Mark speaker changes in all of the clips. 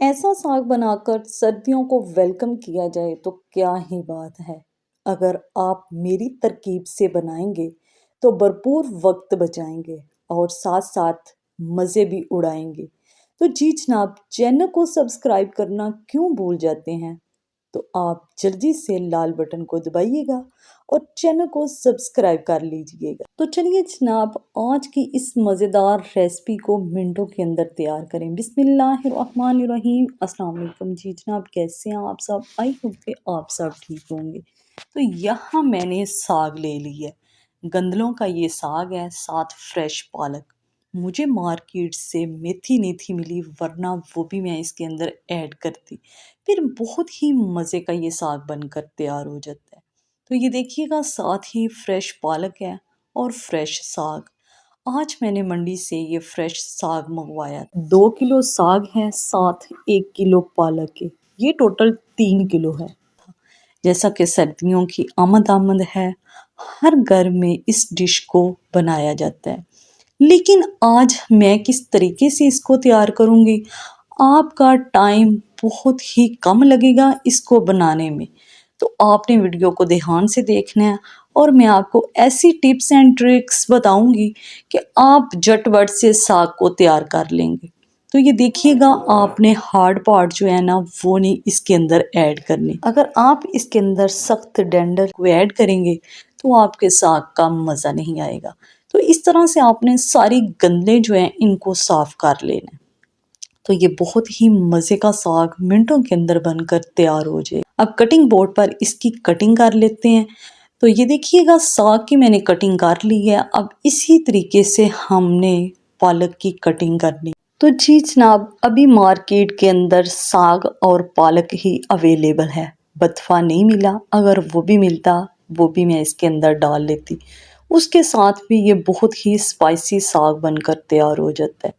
Speaker 1: ऐसा साग बनाकर सर्दियों को वेलकम किया जाए तो क्या ही बात है। अगर आप मेरी तरकीब से बनाएंगे तो भरपूर वक्त बचाएंगे और साथ साथ मज़े भी उड़ाएंगे। तो जी जनाब, चैनल को सब्सक्राइब करना क्यों भूल जाते हैं? तो आप जल्दी से लाल बटन को दबाइएगा और चैनल को सब्सक्राइब कर लीजिएगा। तो चलिए जनाब, आज की इस मज़ेदार रेसिपी को मिनटों के अंदर तैयार करें। बिस्मिल्लाहिर्रहमानिर्रहीम। अस्सलाम वालेकुम जी जनाब, कैसे हैं आप सब? आई होप कि आप सब ठीक होंगे। तो यहाँ मैंने साग ले लिया है, गंदलों का ये साग है, साथ फ्रेश पालक। मुझे मार्केट से मेथी नहीं थी मिली, वरना वो भी मैं इसके अंदर ऐड करती। फिर बहुत ही मज़े का ये साग बनकर तैयार हो जाता है। तो ये देखिएगा, साथ ही फ्रेश पालक है और फ्रेश साग। आज मैंने मंडी से ये फ्रेश साग मंगवाया। 2 किलो साग है, साथ 1 किलो पालक है। ये टोटल 3 किलो है। जैसा कि सर्दियों की आमद है, हर घर में इस डिश को बनाया जाता है। लेकिन आज मैं किस तरीके से इसको तैयार करूँगी, आपका टाइम बहुत ही कम लगेगा इसको बनाने में। तो आपने वीडियो को ध्यान से देखना है और मैं आपको ऐसी टिप्स एंड ट्रिक्स बताऊंगी कि आप झटपट से साग को तैयार कर लेंगे। तो ये देखिएगा, आपने हार्ड पार्ट जो है ना वो नहीं इसके अंदर ऐड करने। अगर आप इसके अंदर सख्त डेंडर को ऐड करेंगे तो आपके साग का मज़ा नहीं आएगा। तो इस तरह से आपने सारी गंदले जो हैं इनको साफ कर लेना है। तो ये बहुत ही मज़े का साग मिनटों के अंदर बनकर तैयार हो जाए। अब कटिंग बोर्ड पर इसकी कटिंग कर लेते हैं। तो ये देखिएगा, साग की मैंने कटिंग कर ली है। अब इसी तरीके से हमने पालक की कटिंग करनी। तो जी जनाब, अभी मार्केट के अंदर साग और पालक ही अवेलेबल है, बथुआ नहीं मिला। अगर वो भी मिलता वो भी मैं इसके अंदर डाल लेती। उसके साथ भी ये बहुत ही स्पाइसी साग बनकर तैयार हो जाता है।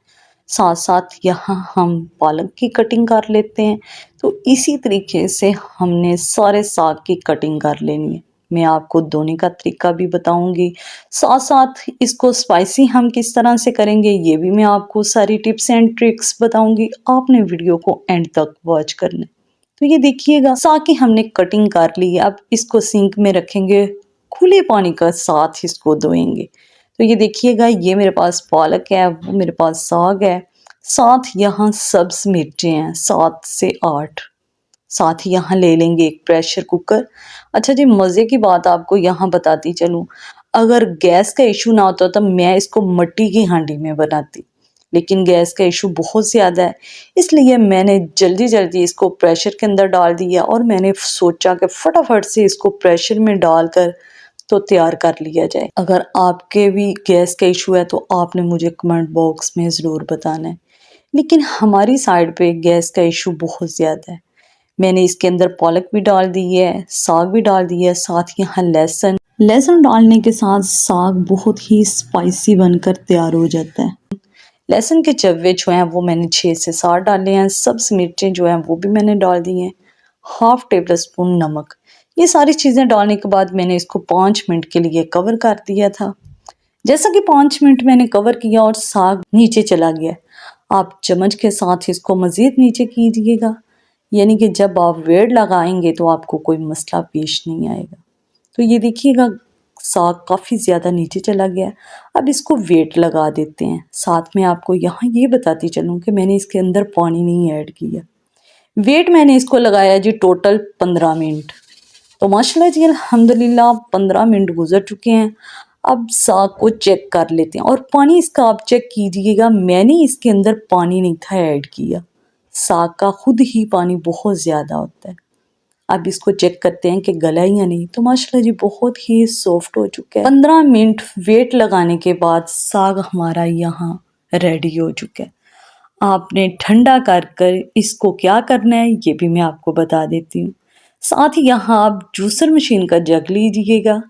Speaker 1: साथ साथ यहाँ हम पालक की कटिंग कर लेते हैं। तो इसी तरीके से हमने सारे साग की कटिंग कर लेनी है। मैं आपको धोने का तरीका भी बताऊंगी, साथ साथ इसको स्पाइसी हम किस तरह से करेंगे ये भी मैं आपको सारी टिप्स एंड ट्रिक्स बताऊंगी। आपने वीडियो को एंड तक वॉच करना है। तो ये देखिएगा, साग की हमने कटिंग कर ली है। अब इसको सिंक में रखेंगे, खुले पानी का साथ इसको धोएंगे। तो ये देखिएगा, ये मेरे पास पालक है, वो मेरे पास साग है, साथ यहाँ सब्ज मिर्चें हैं 7 से 8। साथ ही यहाँ ले लेंगे एक प्रेशर कुकर। अच्छा जी, मज़े की बात आपको यहाँ बताती चलूँ, अगर गैस का इशू ना होता तो मैं इसको मिट्टी की हांडी में बनाती, लेकिन गैस का इशू बहुत ज़्यादा है, इसलिए मैंने जल्दी जल्दी इसको प्रेशर के अंदर डाल दिया और मैंने सोचा कि फटाफट से इसको प्रेशर में डालकर तो तैयार कर लिया जाए। अगर आपके भी गैस का इशू है तो आपने मुझे कमेंट बॉक्स में ज़रूर बताना है। लेकिन हमारी साइड पे गैस का इशू बहुत ज़्यादा है। मैंने इसके अंदर पालक भी डाल दी है, साग भी डाल दिया है, साथ यहाँ लहसुन लहसुन डालने के साथ साग बहुत ही स्पाइसी बनकर तैयार हो जाता है। लहसुन के चव्वे जो हैं वो मैंने 6 से 7 डाले हैं। सब्ज मिर्चें जो हैं वो भी मैंने डाल दी हैं। हाफ टेबल स्पून नमक। ये सारी चीज़ें डालने के बाद मैंने इसको 5 मिनट के लिए कवर कर दिया था। जैसा कि 5 मिनट मैंने कवर किया और साग नीचे चला गया, आप चम्मच के साथ इसको मज़ीद नीचे कीजिएगा, यानी कि जब आप वेट लगाएंगे तो आपको कोई मसला पेश नहीं आएगा। तो ये देखिएगा, साग काफ़ी ज़्यादा नीचे चला गया। अब इसको वेट लगा देते हैं। साथ में आपको यहाँ ये बताती चलूँ कि मैंने इसके अंदर पानी नहीं ऐड किया। वेट मैंने इसको लगाया जी टोटल 15 मिनट। तो माशाल्लाह जी, अल्हम्दुलिल्लाह 15 मिनट गुजर चुके हैं। अब साग को चेक कर लेते हैं और पानी इसका आप चेक कीजिएगा, मैंने इसके अंदर पानी नहीं था ऐड किया। साग का खुद ही पानी बहुत ज़्यादा होता है। अब इसको चेक करते हैं कि गला या नहीं। तो माशाल्लाह जी, बहुत ही सॉफ्ट हो चुका है। 15 मिनट वेट लगाने के बाद साग हमारा यहाँ रेडी हो चुका है। आपने ठंडा कर कर इसको क्या करना है ये भी मैं आपको बता देती हूँ। साथ ही यहाँ आप जूसर मशीन का जग लीजिएगा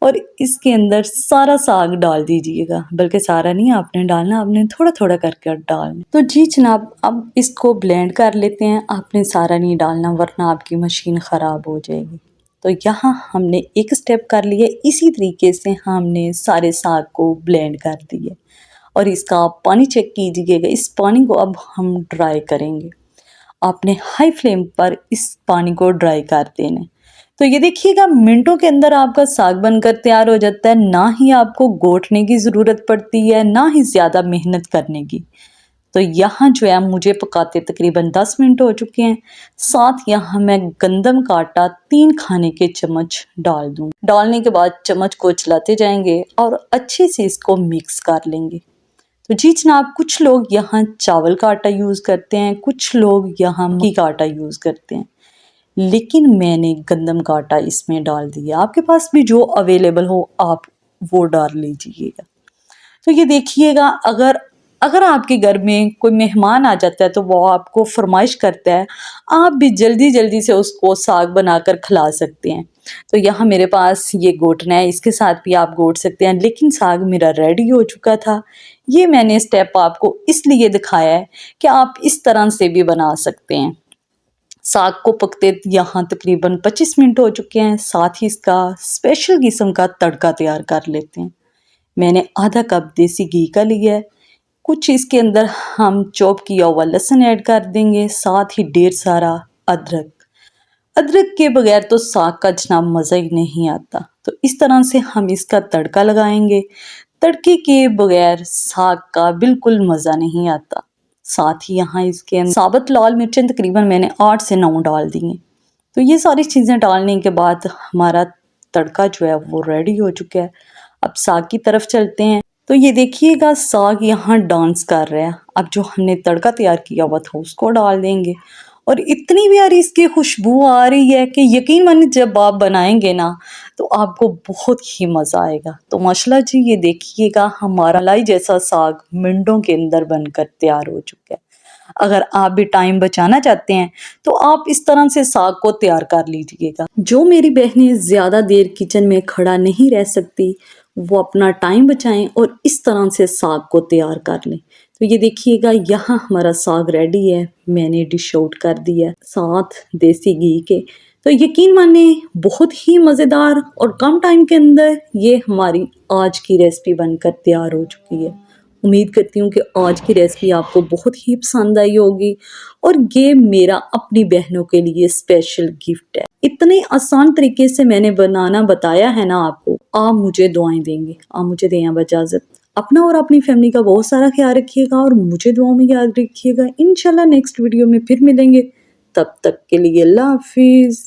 Speaker 1: और इसके अंदर सारा साग डाल दीजिएगा, बल्कि सारा नहीं आपने डालना, आपने थोड़ा थोड़ा करके डालना। तो जी जनाब, अब इसको ब्लेंड कर लेते हैं। आपने सारा नहीं डालना वरना आपकी मशीन ख़राब हो जाएगी। तो यहाँ हमने एक स्टेप कर लिया, इसी तरीके से हमने सारे साग को ब्लेंड कर दिया और इसका आप पानी चेक कीजिएगा। इस पानी को अब हम ड्राई करेंगे। आपने हाई फ्लेम पर इस पानी को ड्राई कर देना है। तो ये देखिएगा मिनटों के अंदर आपका साग बनकर तैयार हो जाता है। ना ही आपको घोटने की ज़रूरत पड़ती है, ना ही ज़्यादा मेहनत करने की। तो यहाँ जो है मुझे पकाते तकरीबन 10 मिनट हो चुके हैं। साथ यहाँ मैं गंदम का आटा 3 खाने के चम्मच डाल दूँ। डालने के बाद चम्मच को चलाते जाएंगे और अच्छे से इसको मिक्स कर लेंगे। तो जी जनाब, कुछ लोग यहाँ चावल का आटा यूज़ करते हैं, कुछ लोग यहाँ मक्की का आटा यूज़ करते हैं, लेकिन मैंने गंदम का आटा इसमें डाल दिया। आपके पास भी जो अवेलेबल हो आप वो डाल लीजिएगा। तो ये देखिएगा, अगर अगर आपके घर में कोई मेहमान आ जाता है तो वो आपको फरमाइश करता है, आप भी जल्दी जल्दी से उसको साग बनाकर खिला सकते हैं। तो यहाँ मेरे पास ये घोटना है, इसके साथ भी आप घोट सकते हैं, लेकिन साग मेरा रेडी हो चुका था। ये मैंने स्टेप आपको इसलिए दिखाया है कि आप इस तरह से भी बना सकते हैं। साग को पकते यहाँ तकरीबन 25 मिनट हो चुके हैं। साथ ही इसका स्पेशल किस्म का तड़का तैयार कर लेते हैं। मैंने आधा कप देसी घी का लिया है। कुछ इसके अंदर हम चॉप किया हुआ लहसुन ऐड कर देंगे, साथ ही ढेर सारा अदरक। अदरक के बगैर तो साग का जनाब मज़ा ही नहीं आता। तो इस तरह से हम इसका तड़का लगाएंगे। तड़के के बगैर साग का बिल्कुल मज़ा नहीं आता। साथ ही यहाँ इसके अंदर साबुत लाल मिर्चें तकरीबन मैंने 8 से 9 डाल दी हैं। तो ये सारी चीज़ें डालने के बाद हमारा तड़का जो है वो रेडी हो चुका है। अब साग की तरफ चलते हैं। तो ये देखिएगा साग यहाँ डांस कर रहा है। अब जो हमने तड़का तैयार किया हुआ था उसको डाल देंगे और इतनी प्यारी इसकी खुशबू आ रही है कि यकीन मानिए जब आप बनाएंगे ना तो आपको बहुत ही मज़ा आएगा। तो माशाल्लाह जी, ये देखिएगा हमारा लाई जैसा साग मिनटों के अंदर बनकर तैयार हो चुका है। अगर आप भी टाइम बचाना चाहते हैं तो आप इस तरह से साग को तैयार कर लीजिएगा। जो मेरी बहनें ज़्यादा देर किचन में खड़ा नहीं रह सकती, वो अपना टाइम बचाएं और इस तरह से साग को तैयार कर लें। तो ये देखिएगा यहाँ हमारा साग रेडी है। मैंने डिश आउट कर दिया साथ देसी घी के। तो यकीन माने बहुत ही मज़ेदार और कम टाइम के अंदर ये हमारी आज की रेसिपी बनकर तैयार हो चुकी है। उम्मीद करती हूँ कि आज की रेसिपी आपको बहुत ही पसंद आई होगी और ये मेरा अपनी बहनों के लिए स्पेशल गिफ्ट है। इतने आसान तरीके से मैंने बनाना बताया है ना आपको। आप मुझे दुआएं देंगे। आप मुझे दें अब इजाज़त। अपना और अपनी फैमिली का बहुत सारा ख्याल रखिएगा और मुझे दुआओं में याद रखिएगा। इंशाल्लाह नेक्स्ट वीडियो में फिर मिलेंगे। तब तक के लिए अल्लाह हाफिज़।